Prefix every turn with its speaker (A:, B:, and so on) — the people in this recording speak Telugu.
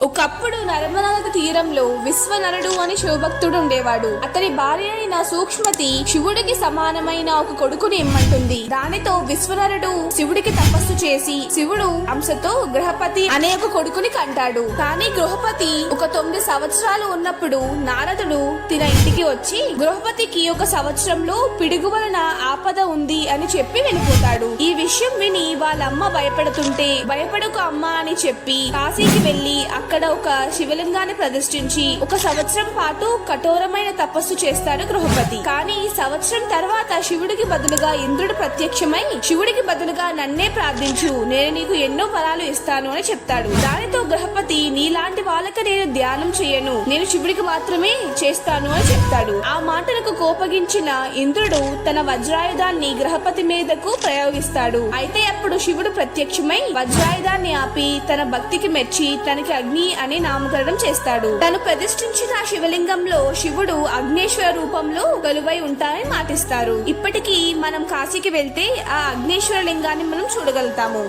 A: ఒకప్పుడు నర్మదా నది తీరంలో విశ్వనరుడు అని శివభక్తుడు ఉండేవాడు. అతని భార్య అయిన సూక్ష్మతి శివుడికి సమానమైన ఒక కొడుకుని ఇమ్మంటుంది. దానితో విశ్వనరుడు శివుడికి తపస్సు చేసి శివుడు అంశతో గృహపతి అనే ఒక కొడుకుని కంటాడు. కానీ గృహపతి ఒక 9 సంవత్సరాలు ఉన్నప్పుడు నారదుడు తిన ఇంటికి వచ్చి గృహపతికి ఒక సంవత్సరంలో పిడుగు వలన ఆపద ఉంది అని చెప్పి వెళ్ళిపోతాడు. ఈ విషయం విని వాళ్ళమ్మ భయపడుతుంటే భయపడకు అమ్మ అని చెప్పి కాశీకి వెళ్లి అక్కడ ఒక శివలింగాన్ని ప్రతిష్ఠించి ఒక సంవత్సరం పాటు కఠోరమైన తపస్సు చేస్తాడు గృహపతి. కానీ సంవత్సరం తర్వాత శివుడికి బదులుగా ఇంద్రుడు ప్రత్యక్షమై శివుడికి బదులుగా నన్నే ప్రార్థించు, నేను నీకు ఎన్నో వరాలు ఇస్తాను అని చెప్తాడు. దానితో గృహపతి నీలాంటి వాళ్ళకి నేను ధ్యానం చేయను, నేను శివుడికి మాత్రమే చేస్తాను అని చెప్తాడు. ఆ మాటలకు కోపగించిన ఇంద్రుడు తన వజ్రాయుధాన్ని గృహపతి మీదకు ప్రయోగిస్తాడు. అయితే అప్పుడు శివుడు ప్రత్యక్షమై వజ్రాయుధాన్ని ఆపి తన భక్తికి మెచ్చి తనకి అగ్ని అని నామకరణం చేస్తాడు. తను ప్రతిష్ఠించిన శివలింగంలో శివుడు అగ్నేశ్వర రూపంలో కొలువై ఉంటారని మాటిస్తారు. ఇప్పటికీ మనం కాశీకి వెళ్తే ఆ అగ్నేశ్వర లింగాన్ని మనం చూడగలుగుతాము.